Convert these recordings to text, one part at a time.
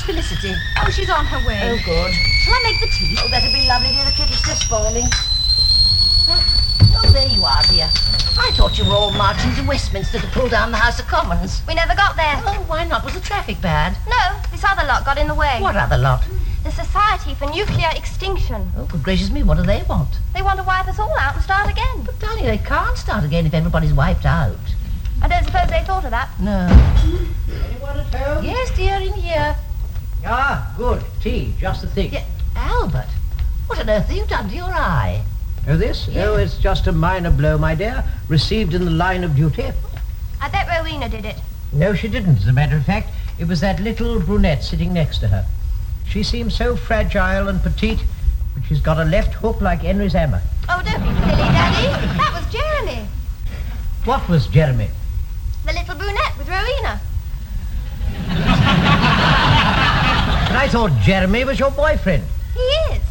Felicity? Oh, she's on her way. Oh, good. Shall I make the tea? Oh, that'd be lovely, dear. The kitchen's just spoiling. Oh, there you are, dear. I thought you were all marching to Westminster to pull down the House of Commons. We never got there. Oh, why not? Was the traffic bad? No, this other lot got in the way. What other lot? The Society for Nuclear Extinction. Oh, good gracious me, what do they want? They want to wipe us all out and start again. But, darling, they can't start again if everybody's wiped out. I don't suppose they thought of that. No. Anyone at home? Yes, dear, in here. Ah, good. Tea, just the thing. Yeah, Albert, what on earth have you done to your eye? Oh, this? Yeah. Oh, it's just a minor blow, my dear. Received in the line of duty. I bet Rowena did it. No, she didn't, as a matter of fact. It was that little brunette sitting next to her. She seems so fragile and petite, but she's got a left hook like Henry's hammer. Oh, don't be silly, Daddy. That was Jeremy. What was Jeremy? The little brunette with Rowena. But I thought Jeremy was your boyfriend. He is.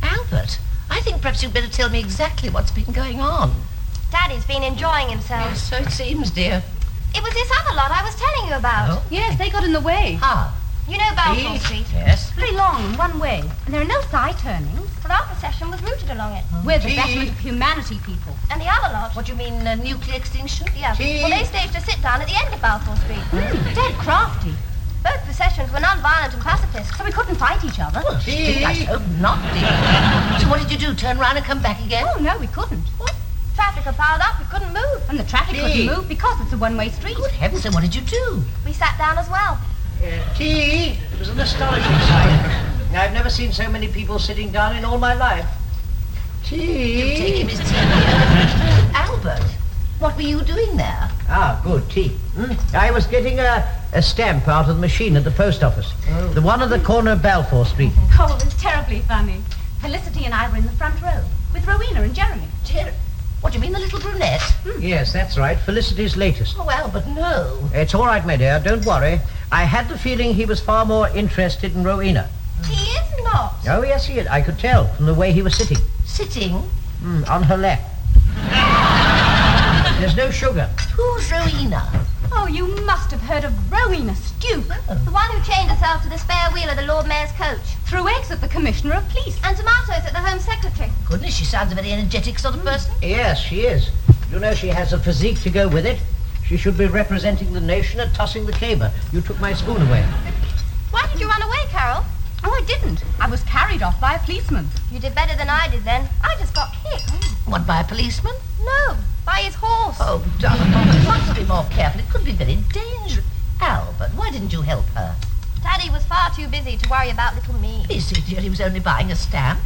Albert, I think perhaps you'd better tell me exactly what's been going on. Daddy's been enjoying himself. Yes, so it seems, dear. It was this other lot I was telling you about. Oh? Yes, they got in the way. Ah. You know Balfour Street? Yes. Very long, one way. And there are no side turnings. Well, our procession was routed along it. We're the betterment of humanity people. And the other lot? What do you mean, nuclear extinction? Yeah. Well, they staged a sit-down at the end of Balfour Street. Dead crafty. Both processions were non-violent and pacifist. So we couldn't fight each other. Well, I hope not, dear. So what did you do, turn round and come back again? Oh, no, we couldn't. What? Traffic had piled up. We couldn't move. And the traffic couldn't move because it's a one-way street. Good heavens, then what did you do? We sat down as well. Tea! It was an astonishing sight. I've never seen so many people sitting down in all my life. Tea! Take him his tea, dear. Albert, what were you doing there? Ah, good, tea. I was getting a stamp out of the machine at the post office. Oh. The one at the corner of Balfour Street. Oh, it was terribly funny. Felicity and I were in the front row with Rowena and Jeremy. What do you mean, the little brunette? Yes, that's right. Felicity's latest. Oh, Albert, no. It's all right, my dear. Don't worry. I had the feeling he was far more interested in Rowena. He is not. Oh, yes, he is. I could tell from the way he was sitting. Sitting? On her lap. There's no sugar. Who's Rowena? Oh, you must have heard of Rowena Stuk. The one who chained herself to the spare wheel of the Lord Mayor's coach. Threw eggs at the Commissioner of Police. And tomatoes at the Home Secretary. Goodness, she sounds a very energetic sort of person. Yes, she is. You know she has a physique to go with it. She should be representing the nation at tossing the caber. You took my spoon away. Why did you run away, Carol? Oh, I didn't. I was carried off by a policeman. You did better than I did then. I just got kicked. What, by a policeman? No, by his horse. Oh, darling, Mama, you must be more careful. It could be very dangerous. Albert, why didn't you help her? Daddy was far too busy to worry about little me. You see, dear, he was only buying a stamp.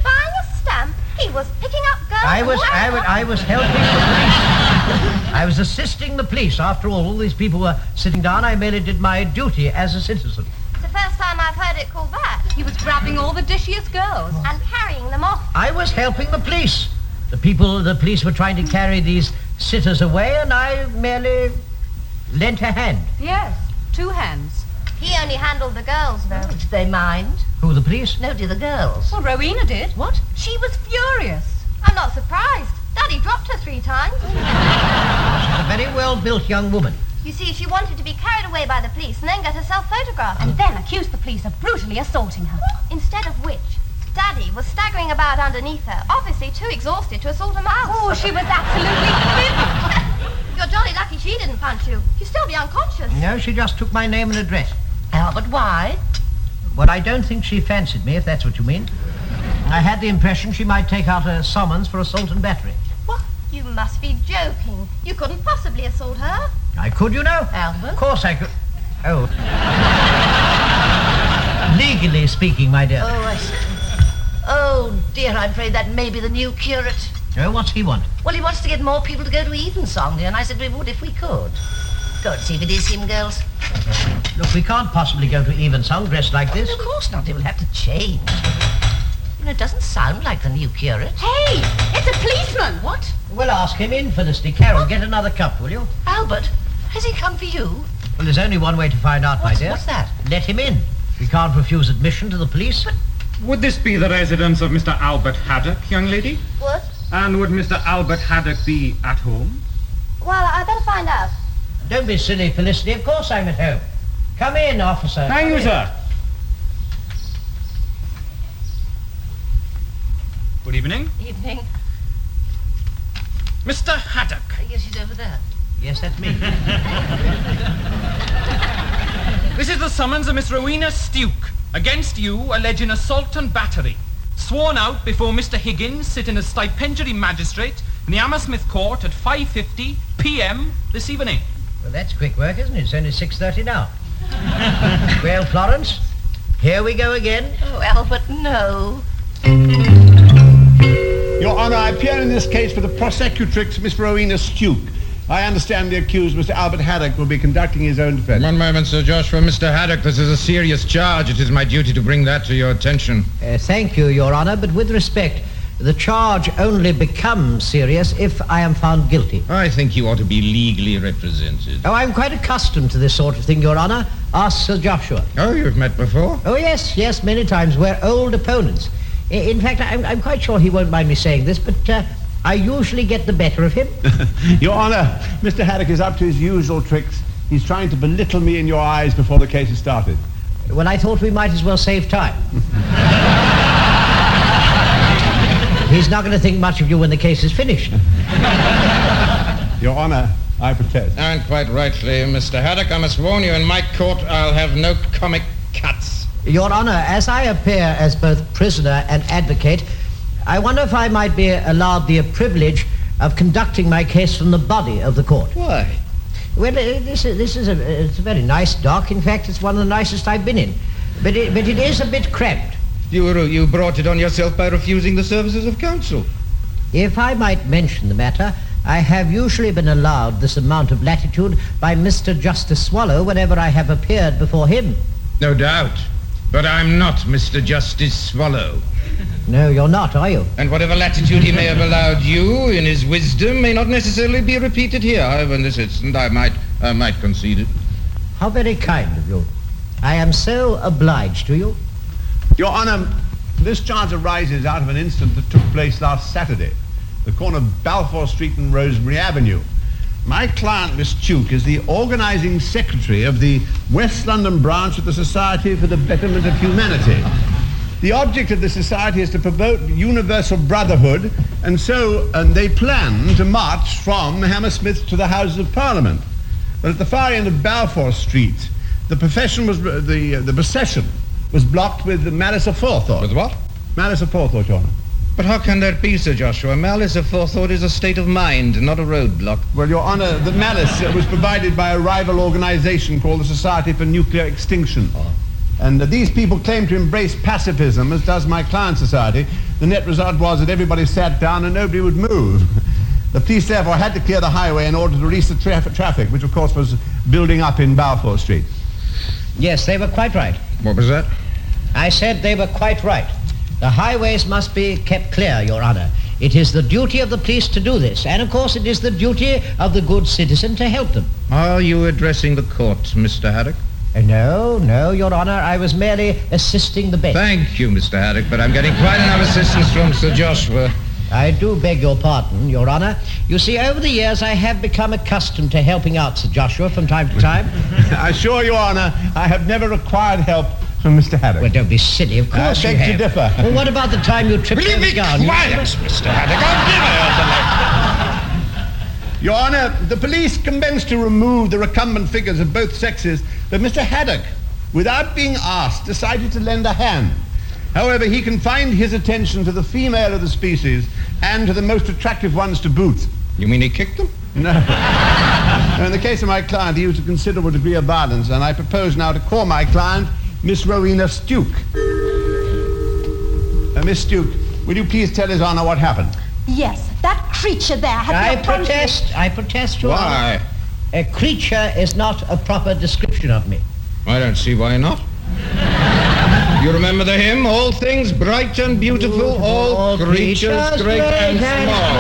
Buying a stamp? He was picking up girls. I was helping the police. I was assisting the police. After all these people were sitting down. I merely did my duty as a citizen. It's the first time I've heard it called that. He was grabbing all the dishiest girls. And carrying them off. I was helping the police. The police were trying to carry these sitters away, and I merely lent a hand. Yes, 2 hands. He only handled the girls, though. Did they mind? Who, the police? No, dear, the girls. Well, Rowena did. What? She was furious. I'm not surprised. Daddy dropped her 3 times. She's a very well-built young woman. You see, she wanted to be carried away by the police and then get herself photographed. And then accused the police of brutally assaulting her. Instead of which, Daddy was staggering about underneath her, obviously too exhausted to assault a mouse. Oh, she was absolutely livid. You're jolly lucky she didn't punch you. You'd still be unconscious. No, she just took my name and address. Albert, why? Well, I don't think she fancied me, if that's what you mean. I had the impression she might take out a summons for assault and battery. What? You must be joking. You couldn't possibly assault her. I could, you know. Albert? Of course I could. Oh. Legally speaking, my dear. Oh, I see. Oh, dear, I'm afraid that may be the new curate. Oh, what's he want? Well, he wants to get more people to go to Evensong, dear, and I said we would if we could. Go and see if it is him, girls. Look, we can't possibly go to Evensong dressed like this. Of course not. They will have to change. You know, it doesn't sound like the new curate. Hey, it's a policeman. What? Well, ask him in, Felicity. Carol, get another cup, will you? Albert, has he come for you? Well, there's only one way to find out, my dear. What's that? Let him in. We can't refuse admission to the police. But Would this be the residence of Mr. Albert Haddock, young lady? What? And would Mr. Albert Haddock be at home? Well, I better find out. don't be silly, Felicity. Of course I'm at home. Come in, officer. Thank you, sir. Good evening. Evening. Mr. Haddock. Yes, he's over there. Yes, that's me. This is the summons of Miss Rowena Stuk against you alleging assault and battery. Sworn out before Mr. Higgins, sitting as stipendiary magistrate in the Hammersmith Court at 5:50 p.m. this evening. Well, that's quick work, isn't it? It's only 6:30 now. Well, Florence, here we go again. Oh, Albert, no. Your Honour, I appear in this case for the prosecutrix, Miss Rowena Stuk. I understand the accused, Mr. Albert Haddock, will be conducting his own defence. One moment, Sir Joshua. Mr. Haddock, this is a serious charge. It is my duty to bring that to your attention. Thank you, Your Honour, but with respect, the charge only becomes serious if I am found guilty. I think you ought to be legally represented. Oh, I'm quite accustomed to this sort of thing, Your Honour. Ask Sir Joshua. Oh, you've met before? Oh, yes, many times. We're old opponents. In fact, I'm quite sure he won't mind me saying this, but I usually get the better of him. Your Honour, Mr. Haddock is up to his usual tricks. He's trying to belittle me in your eyes before the case has started. Well, I thought we might as well save time. He's not going to think much of you when the case is finished. Your Honour, I protest. And quite rightly, Mr. Haddock, I must warn you, in my court I'll have no comic cuts. Your Honour, as I appear as both prisoner and advocate, I wonder if I might be allowed the privilege of conducting my case from the body of the court. Why? Well, this is it's a very nice dock. In fact, it's one of the nicest I've been in. But it is a bit cramped. You brought it on yourself by refusing the services of counsel. If I might mention the matter, I have usually been allowed this amount of latitude by Mr. Justice Swallow whenever I have appeared before him. No doubt. But I'm not Mr. Justice Swallow. No, you're not, are you? And whatever latitude he may have allowed you in his wisdom may not necessarily be repeated here. However, in this instance, I might concede it. How very kind of you. I am so obliged to you. Your Honour, this charge arises out of an incident that took place last Saturday, the corner of Balfour Street and Rosemary Avenue. My client, Miss Stuk, is the organising secretary of the West London branch of the Society for the Betterment of Humanity. The object of the society is to promote universal brotherhood, and they plan to march from Hammersmith to the Houses of Parliament. But at the far end of Balfour Street, the procession was blocked with malice aforethought. With what? Malice aforethought, Your Honour. But how can that be, Sir Joshua? Malice aforethought is a state of mind, not a roadblock. Well, Your Honour, the malice was provided by a rival organisation called the Society for Nuclear Extinction. And these people claim to embrace pacifism, as does my client society. The net result was that everybody sat down and nobody would move. The police, therefore, had to clear the highway in order to release the traffic, which, of course, was building up in Balfour Street. Yes, they were quite right. What was that? I said they were quite right. The highways must be kept clear, Your Honour. It is the duty of the police to do this, and of course it is the duty of the good citizen to help them. Are you addressing the court, Mr. Haddock? No, Your Honour, I was merely assisting the bench. Thank you, Mr. Haddock, but I'm getting quite enough assistance from Sir Joshua. I do beg your pardon, Your Honour. You see, over the years I have become accustomed to helping out Sir Joshua from time to time. I assure Your Honour, I have never required help from Mr. Haddock. Well, don't be silly, of course you beg have. to differ. Well, what about the time you tripped Will you over be the gown? quiet, Mr. Haddock? I'll Your Honour, the police commenced to remove the recumbent figures of both sexes, but Mr. Haddock, without being asked, decided to lend a hand. However, he confined his attention to the female of the species and to the most attractive ones to boot. You mean he kicked them? No. In the case of my client, he used a considerable degree of violence, and I propose now to call my client Miss Rowena Stuk. Miss Stuk, will you please tell His Honour what happened? Yes, that creature there had I the effrontery- protest, Your Honour. Why? A creature is not a proper description of me. I don't see why not. You remember the hymn, all things bright and beautiful, all creatures great and small.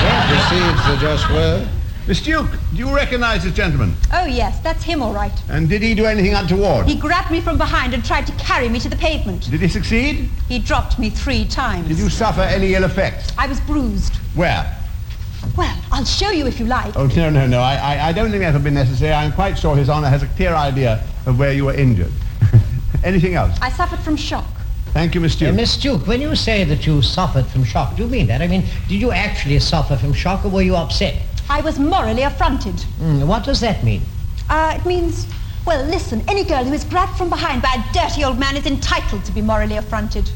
Yes. Received, Sir Joshua. Miss Stuk, do you recognize this gentleman? Oh, yes, that's him all right. And did he do anything untoward? He grabbed me from behind and tried to carry me to the pavement. Did he succeed? He dropped me 3 times. Did you suffer any ill effects? I was bruised. Where? Well, I'll show you if you like. Oh, no. I don't think that will be necessary. I'm quite sure His Honour has a clear idea of where you were injured. Anything else? I suffered from shock. Thank you, Miss Stuk. Miss Stuk, when you say that you suffered from shock, do you mean that? I mean, did you actually suffer from shock, or were you upset? I was morally affronted. What does that mean? It means, well, listen, any girl who is grabbed from behind by a dirty old man is entitled to be morally affronted.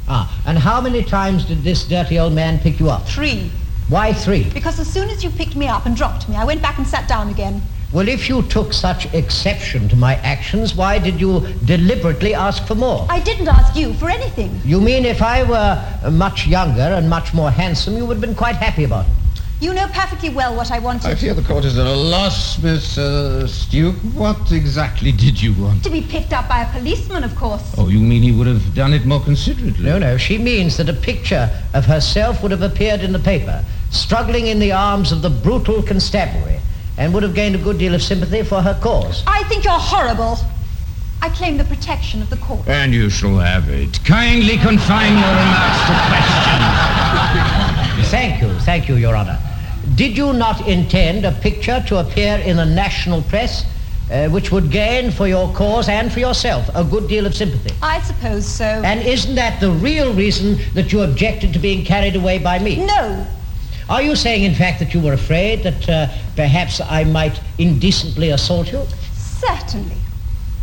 And how many times did this dirty old man pick you up? 3. Why 3? Because as soon as you picked me up and dropped me, I went back and sat down again. Well, if you took such exception to my actions, why did you deliberately ask for more? I didn't ask you for anything. You mean if I were much younger and much more handsome, you would have been quite happy about it? You know perfectly well what I wanted. I fear the court is at a loss, Miss Stuk. What exactly did you want? To be picked up by a policeman, of course. Oh, you mean he would have done it more considerately? No, she means that a picture of herself would have appeared in the paper, struggling in the arms of the brutal constabulary, and would have gained a good deal of sympathy for her cause. I think you're horrible. I claim the protection of the court. And you shall have it. Kindly confine your remarks to questions. Thank you, Your Honor. Did you not intend a picture to appear in the national press, which would gain for your cause and for yourself a good deal of sympathy? I suppose so. And isn't that the real reason that you objected to being carried away by me? No. Are you saying, in fact, that you were afraid that perhaps I might indecently assault you? Certainly.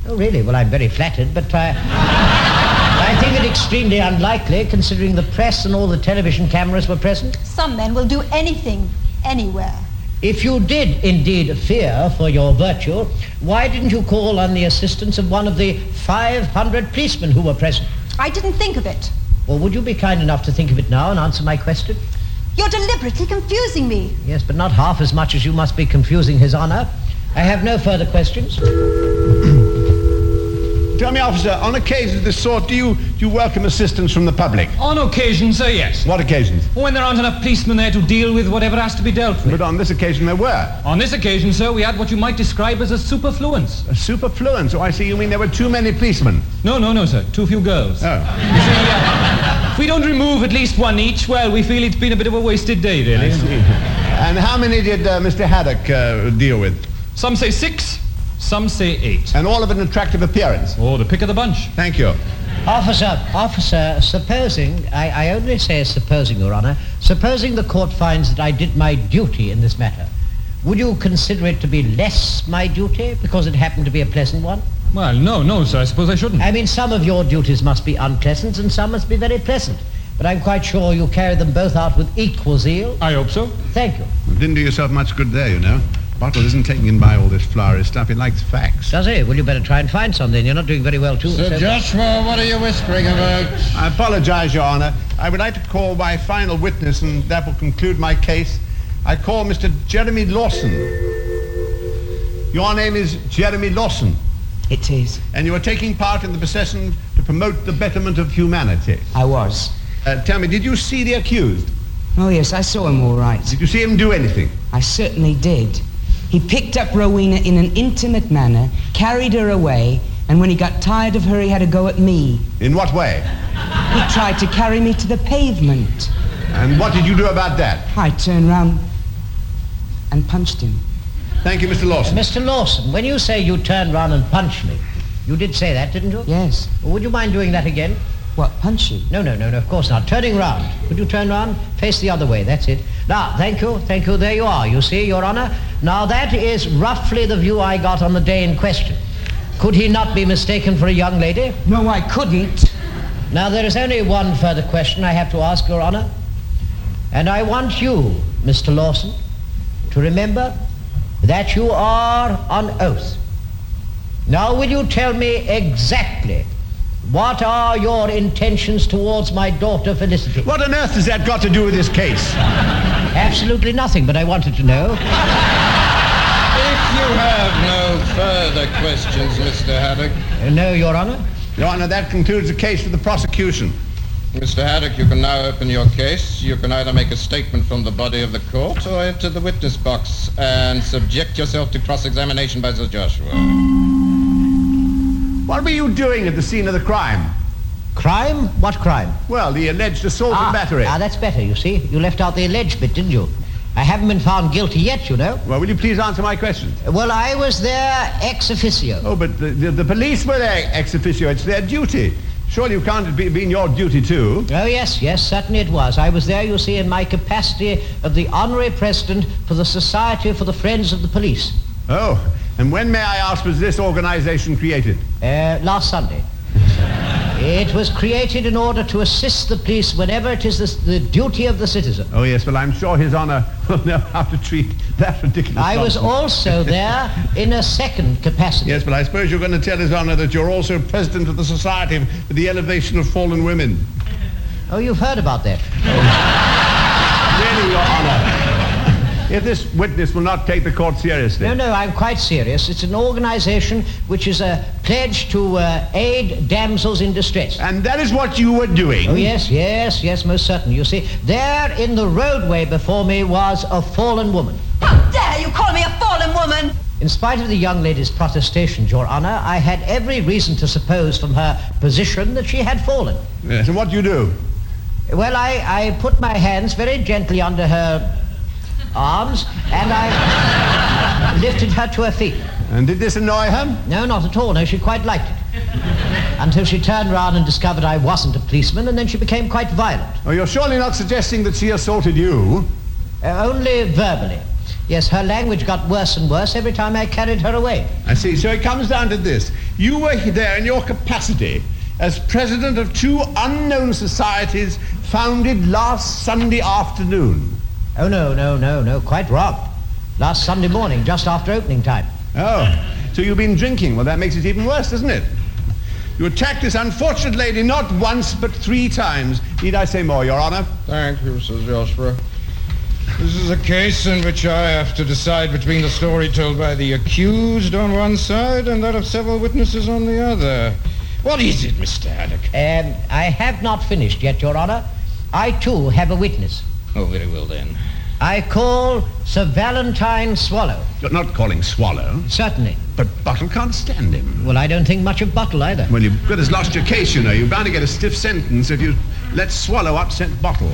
Oh, really? Well, I'm very flattered, but I think it extremely unlikely, considering the press and all the television cameras were present. Some men will do anything, anywhere. If you did indeed fear for your virtue, why didn't you call on the assistance of one of the 500 policemen who were present? I didn't think of it. Well, would you be kind enough to think of it now and answer my question? You're deliberately confusing me. Yes, but not half as much as you must be confusing His Honor. I have no further questions. Tell me, officer, on occasions of this sort, do you welcome assistance from the public? On occasion, sir, yes. What occasions? When there aren't enough policemen there to deal with whatever has to be dealt with. But on this occasion there were. On this occasion, sir, we had what you might describe as a superfluence. A superfluence? Oh, I see. You mean there were too many policemen? No, sir. Too few girls. Oh. You see, if we don't remove at least one each, well, we feel it's been a bit of a wasted day, really. I see. And how many did Mr. Haddock deal with? Some say 6, some say 8. And all of an attractive appearance? Oh, the pick of the bunch. Thank you. Officer, supposing, I only say supposing, Your Honor, supposing the court finds that I did my duty in this matter, would you consider it to be less my duty because it happened to be a pleasant one? Well, no, sir, I suppose I shouldn't. I mean, some of your duties must be unpleasant and some must be very pleasant. But I'm quite sure you carry them both out with equal zeal. I hope so. Thank you. You didn't do yourself much good there, you know. Bottle isn't taking in by all this flowery stuff. He likes facts. Does he? Well, you better try and find some then. You're not doing very well, too. Sir Joshua, what are you whispering about? I apologize, Your Honor. I would like to call my final witness, and that will conclude my case. I call Mr. Jeremy Lawson. Your name is Jeremy Lawson. It is. And you are taking part in the procession to promote the betterment of humanity. I was. Tell me, did you see the accused? Oh, yes, I saw him all right. Did you see him do anything? I certainly did. He picked up Rowena in an intimate manner, carried her away, and when he got tired of her, he had a go at me. In what way? He tried to carry me to the pavement. And what did you do about that? I turned round and punched him. Thank you, Mr. Lawson. Mr. Lawson, when you say you turned round and punched me, you did say that, didn't you? Yes. Well, would you mind doing that again? What, punch you? No, of course not. Turning round. Could you turn round? Face the other way, that's it. Now, thank you, there you are, you see, Your Honor. Now, that is roughly the view I got on the day in question. Could he not be mistaken for a young lady? No, I couldn't. Now, there is only one further question I have to ask, Your Honor. And I want you, Mr. Lawson, to remember that you are on oath. Now, will you tell me exactly what are your intentions towards my daughter Felicity? What on earth has that got to do with this case? Absolutely nothing, but I wanted to know. If you have no further questions, Mr. Haddock. No, Your Honor. Your Honor, that concludes the case for the prosecution. Mr. Haddock, you can now open your case. You can either make a statement from the body of the court or enter the witness box and subject yourself to cross-examination by Sir Joshua. What were you doing at the scene of the crime? Crime? What crime? Well, the alleged assault and battery. That's better, you see. You left out the alleged bit, didn't you? I haven't been found guilty yet, you know. Well, will you please answer my question? Well, I was there ex officio. Oh, but the police were there ex officio. It's their duty. Surely you can't have been your duty too. Oh, yes, certainly it was. I was there, you see, in my capacity of the honorary president for the Society for the Friends of the Police. Oh, and when, may I ask, was this organization created? Last Sunday. It was created in order to assist the police whenever it is the duty of the citizen. Oh, yes, well, I'm sure His Honor will know how to treat that ridiculous I was nonsense. also there in a second capacity. Yes, but I suppose you're going to tell His Honor that you're also president of the Society for the Elevation of Fallen Women. Oh, you've heard about that. Really, Your Honor. If this witness will not take the court seriously. No, I'm quite serious. It's an organization which is a pledge to aid damsels in distress. And that is what you were doing? Oh, yes, most certainly. You see, there in the roadway before me was a fallen woman. How dare you call me a fallen woman? In spite of the young lady's protestations, Your Honor, I had every reason to suppose from her position that she had fallen. Yes, and what do you do? Well, I put my hands very gently under her arms, and I lifted her to her feet. And did this annoy her? No, not at all. No, she quite liked it. Until she turned round and discovered I wasn't a policeman, and then she became quite violent. Oh, you're surely not suggesting that she assaulted you? Only verbally. Yes, her language got worse and worse every time I carried her away. I see. So it comes down to this. You were there in your capacity as president of two unknown societies founded last Sunday afternoon. Oh, no, quite wrong. Last Sunday morning, just after opening time. Oh, so you've been drinking. Well, that makes it even worse, doesn't it? You attacked this unfortunate lady not once, but 3 times. Need I say more, Your Honor? Thank you, Sir Joshua. This is a case in which I have to decide between the story told by the accused on one side and that of several witnesses on the other. What is it, Mr. Haddock? I have not finished yet, Your Honor. I, too, have a witness. Oh, very well, then. I call Sir Valentine Swallow. You're not calling Swallow. Certainly. But Buttle can't stand him. Well, I don't think much of Buttle either. Well, you've got us lost your case, you know. You're bound to get a stiff sentence if you let Swallow upset Bottle.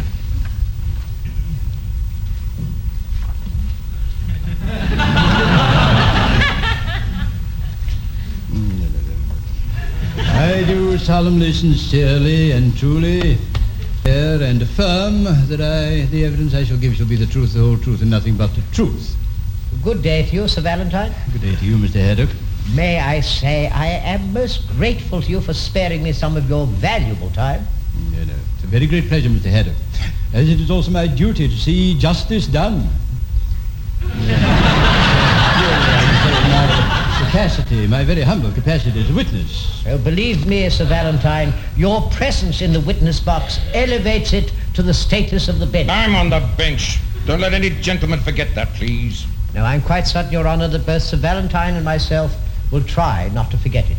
I do solemnly, sincerely, and truly swear and affirm that the evidence I shall give shall be the truth, the whole truth, and nothing but the truth. Good day to you, Sir Valentine. Good day to you, Mr. Haddock. May I say I am most grateful to you for sparing me some of your valuable time. No, it's a very great pleasure, Mr. Haddock, as it is also my duty to see justice done. My very humble capacity as a witness. Oh, believe me, Sir Valentine, your presence in the witness box elevates it to the status of the bench. I'm on the bench. Don't let any gentleman forget that, please. No, I'm quite certain, Your Honor, that both Sir Valentine and myself will try not to forget it.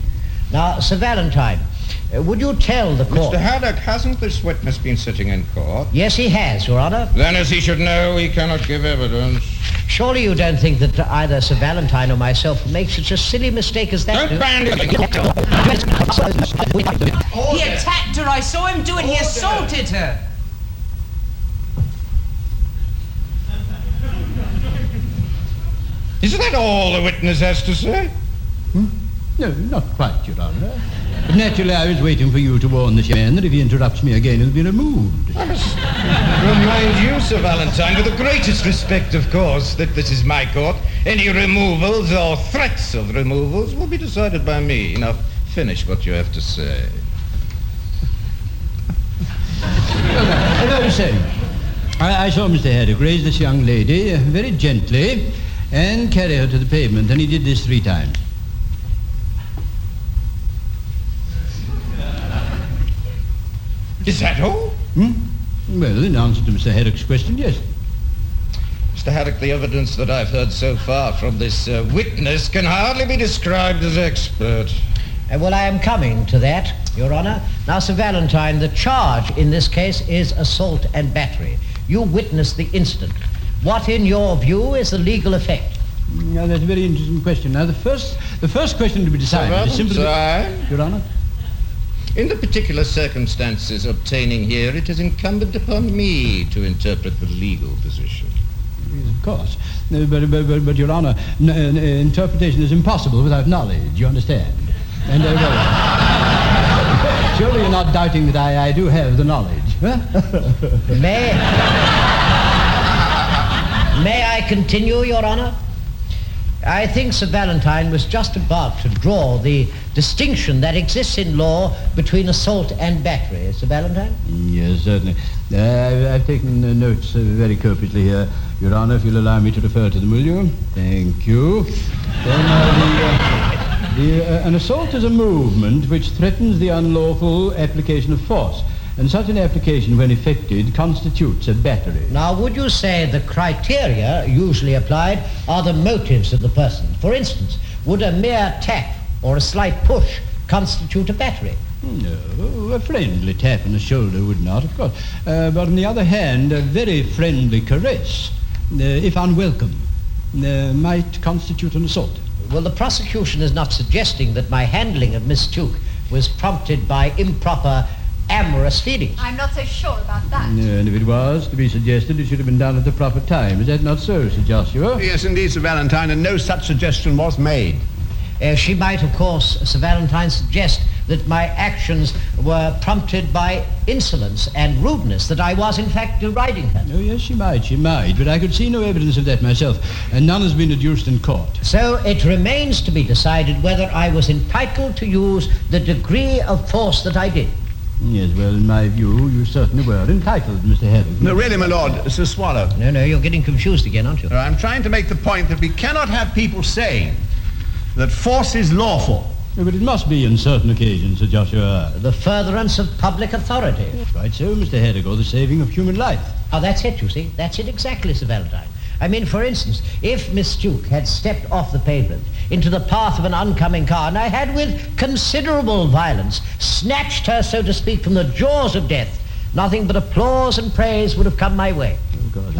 Now, Sir Valentine, would you tell the court... Mr. Haddock, hasn't this witness been sitting in court? Yes, he has, Your Honor. Then, as he should know, he cannot give evidence. Surely you don't think that either Sir Valentine or myself will make such a silly mistake as that? Don't bandy. He attacked her. I saw him do it. He assaulted her. Is that all the witness has to say? No, not quite, Your Honor. But naturally, I was waiting for you to warn the man that if he interrupts me again, he'll be removed. I must remind you, Sir Valentine, with the greatest respect, of course, that this is my court. Any removals or threats of removals will be decided by me. Now, finish what you have to say. So, I saw Mr. Haddock raise this young lady very gently and carry her to the pavement, and he did this 3 times. Is that all? Well, in answer to Mr. Haddock's question, yes. Mr. Haddock, the evidence that I've heard so far from this witness can hardly be described as expert. Well, I am coming to that, Your Honor. Now, Sir Valentine, the charge in this case is assault and battery. You witnessed the incident. What, in your view, is the legal effect? Now, that's a very interesting question. Now, the first question to be decided is simply... Your Honor? In the particular circumstances obtaining here, it is incumbent upon me to interpret the legal position. Yes, of course. But Your Honor, interpretation is impossible without knowledge, you understand? And, surely not doubting that I do have the knowledge. May I continue, Your Honor? I think Sir Valentine was just about to draw the distinction that exists in law between assault and battery. Sir Valentine? Yes, certainly. I've taken notes very copiously here. Your Honor, if you'll allow me to refer to them, will you? Thank you. Then, an assault is a movement which threatens the unlawful application of force. And such an application, when effected, constitutes a battery. Now, would you say the criteria usually applied are the motives of the person? For instance, would a mere tap or a slight push constitute a battery? No, a friendly tap on the shoulder would not, of course. But on the other hand, a very friendly caress, if unwelcome, might constitute an assault. Well, the prosecution is not suggesting that my handling of Miss Stuk was prompted by improper amorous feelings. I'm not so sure about that. And if it was to be suggested, it should have been done at the proper time. Is that not so, Sir Joshua? Yes, indeed, Sir Valentine, and no such suggestion was made. She might, of course, Sir Valentine, suggest that my actions were prompted by insolence and rudeness, that I was, in fact, deriding her. Oh, yes, she might, but I could see no evidence of that myself, and none has been adduced in court. So it remains to be decided whether I was entitled to use the degree of force that I did. Yes, well, in my view, you certainly were entitled, Mr. Herrick. No, really, my lord, Sir Swallow. No, you're getting confused again, aren't you? I'm trying to make the point that we cannot have people saying that force is lawful. No, but it must be on certain occasions, Sir Joshua. The furtherance of public authority. Quite so, Mr. Herrick, or the saving of human life. Oh, that's it, you see. That's it exactly, Sir Valentine. I mean, for instance, if Miss Stuk had stepped off the pavement into the path of an oncoming car, and I had, with considerable violence, snatched her, so to speak, from the jaws of death, nothing but applause and praise would have come my way. Oh, God.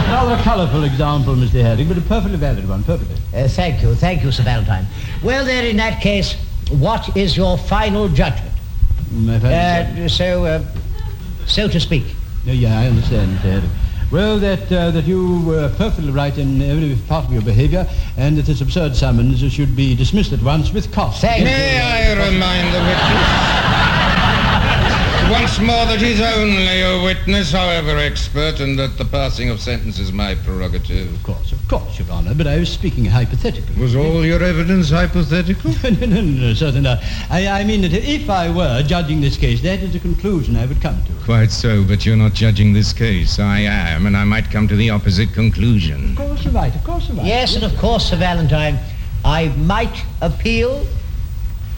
Rather a colourful example, Mr. Herrick, but a perfectly valid one, perfectly. Thank you, Sir Valentine. Well, then, in that case, what is your final judgment? So to speak. Yeah, I understand, Mr. Herrick. Well, that you were perfectly right in every part of your behaviour, and that this absurd summons should be dismissed at once with cost. May I remind the witness once more that he's only a witness, however expert, and that the passing of sentence is my prerogative. Of course, Your Honour, but I was speaking hypothetically. Was all your evidence hypothetical? No, certainly not. I mean that if I were judging this case, that is the conclusion I would come to. Quite so, but you're not judging this case. I am, and I might come to the opposite conclusion. Of course you're right. Yes, and of course, Sir Valentine, I might appeal.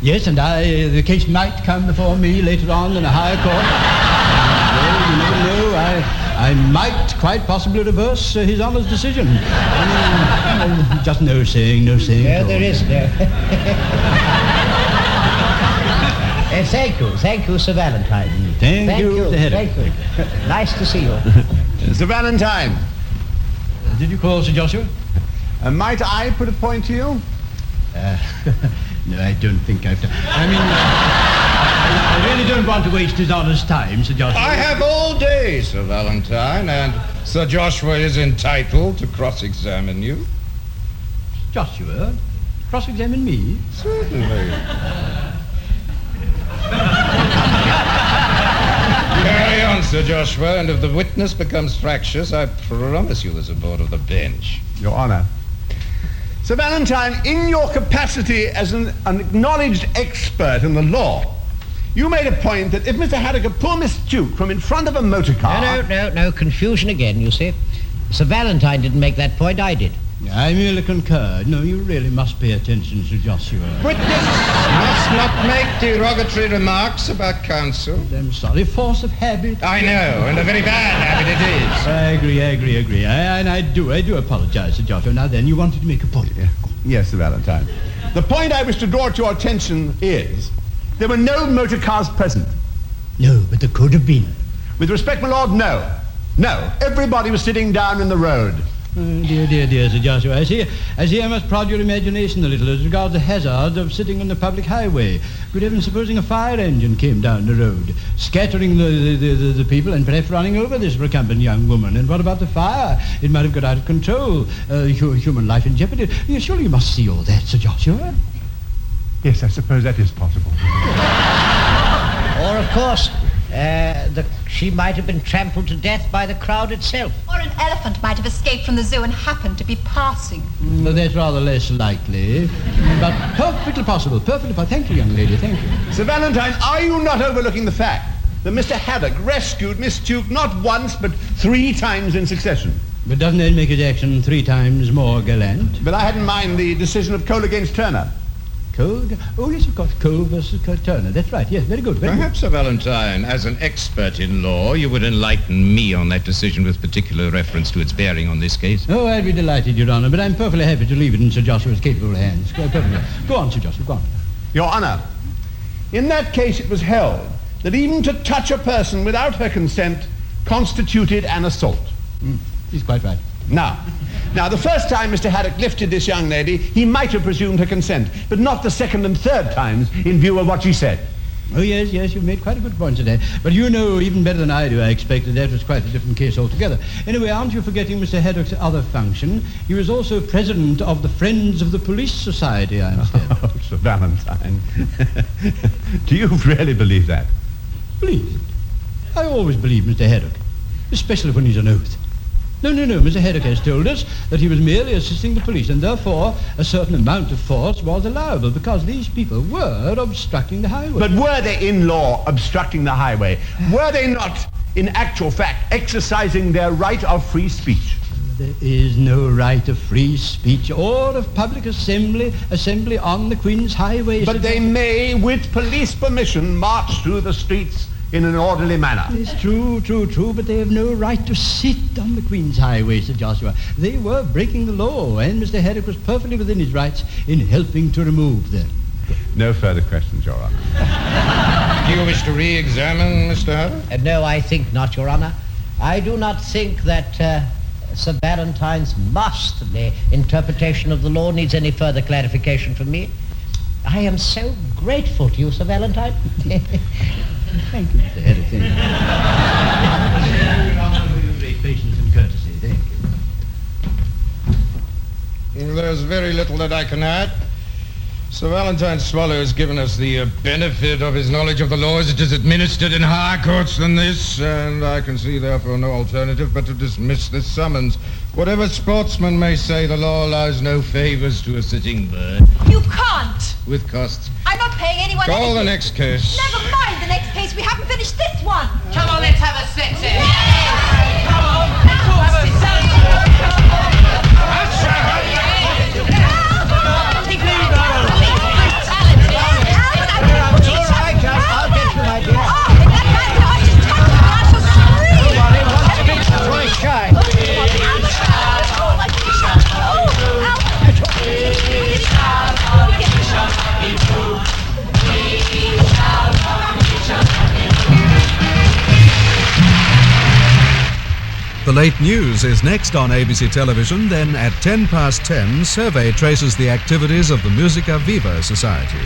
Yes, and the case might come before me later on in a higher court. Well, you never know. I might quite possibly reverse His Honour's decision. Just no saying. No, there is no. Thank you, Sir Valentine. Thank you, Mr. Herrick. Thank you. Nice to see you. Sir Valentine. Did you call, Sir Joshua? Might I put a point to you? No, I don't think I've done. I mean, I really don't want to waste His Honour's time, Sir Joshua. I have all day, Sir Valentine, and Sir Joshua is entitled to cross-examine you. Joshua? Cross-examine me? Certainly. Carry on, Sir Joshua, and if the witness becomes fractious, I promise you the support of the bench. Your Honour. Sir Valentine, in your capacity as an acknowledged expert in the law, you made a point that if Mr. Haddock had pulled Miss Stuk from in front of a motor car... No, confusion again, you see. Sir Valentine didn't make that point, I did. I merely concur. No, you really must pay attention, Sir Joshua. Witness must not make derogatory remarks about counsel. I'm sorry, force of habit. I know, and a very bad habit it is. I agree. I do apologize, Sir Joshua. Now then, you wanted to make a point. Yes, Sir Valentine. The point I wish to draw to your attention is there were no motor cars present. No, but there could have been. With respect, my lord, no. No, everybody was sitting down in the road. Oh, dear, Sir Joshua. I see I must prod your imagination a little as regards the hazard of sitting on the public highway. Good heavens, supposing a fire engine came down the road, scattering the people and perhaps running over this recumbent young woman. And what about the fire? It might have got out of control, human life in jeopardy. Surely you must see all that, Sir Joshua. Yes, I suppose that is possible. Or, of course, she might have been trampled to death by the crowd itself. Or an elephant might have escaped from the zoo and happened to be passing. Well, that's rather less likely, but perfectly possible, Thank you, young lady, thank you. Sir Valentine, are you not overlooking the fact that Mr. Haddock rescued Miss Stuk not once, but 3 times in succession? But doesn't that make his action 3 times more gallant? But I had in mind the decision of Cole against Turner. Cole? Oh, yes, of course, Cole versus Turner. That's right, yes, very good, very Perhaps, Sir Valentine, as an expert in law, you would enlighten me on that decision with particular reference to its bearing on this case. good. Oh, I'd be delighted, Your Honour, but I'm perfectly happy to leave it in Sir Joshua's capable hands. Go on, Sir Joshua, go on. Your Honour, in that case it was held that even to touch a person without her consent constituted an assault. He's quite right. Now, the first time Mr. Haddock lifted this young lady, he might have presumed her consent, but not the second and third times in view of what she said. Oh, yes, you've made quite a good point today. But you know even better than I do, I expect, that was quite a different case altogether. Anyway, aren't you forgetting Mr. Haddock's other function? He was also president of the Friends of the Police Society, I understand. Oh, Sir Valentine. Do you really believe that? Believe it? I always believe Mr. Haddock, especially when he's on oath. No, Mr. Haddock has told us that he was merely assisting the police, and therefore a certain amount of force was allowable, because these people were obstructing the highway. But were they in law obstructing the highway? Were they not, in actual fact, exercising their right of free speech? There is no right of free speech or of public assembly on the Queen's highway. But they may, with police permission, march through the streets in an orderly manner. It's true, but they have no right to sit on the Queen's highway, Sir Joshua. They were breaking the law, and Mr. Haddock was perfectly within his rights in helping to remove them. No further questions, Your Honour. Do you wish to re-examine Mr. Haddock? No, I think not, Your Honour. I do not think that Sir Valentine's masterly interpretation of the law needs any further clarification from me. I am so grateful to you, Sir Valentine. Thank you, Mr. Haddock, thank you. Great patience and courtesy, thank you. There's very little that I can add. Sir Valentine Swallow has given us the benefit of his knowledge of the law as it is administered in higher courts than this, and I can see, therefore, no alternative but to dismiss this summons. Whatever sportsman may say, the law allows no favours to a sitting bird. You can't! With costs. I'm not paying anyone Call anything. the next case. Never mind the next case. We haven't finished this one. Come on, let's have a sit here. Come on, let's all have a sit. I'll get you, my dear. The late news is next on ABC Television. Then at 10 past 10, Survey traces the activities of the Musica Viva Society.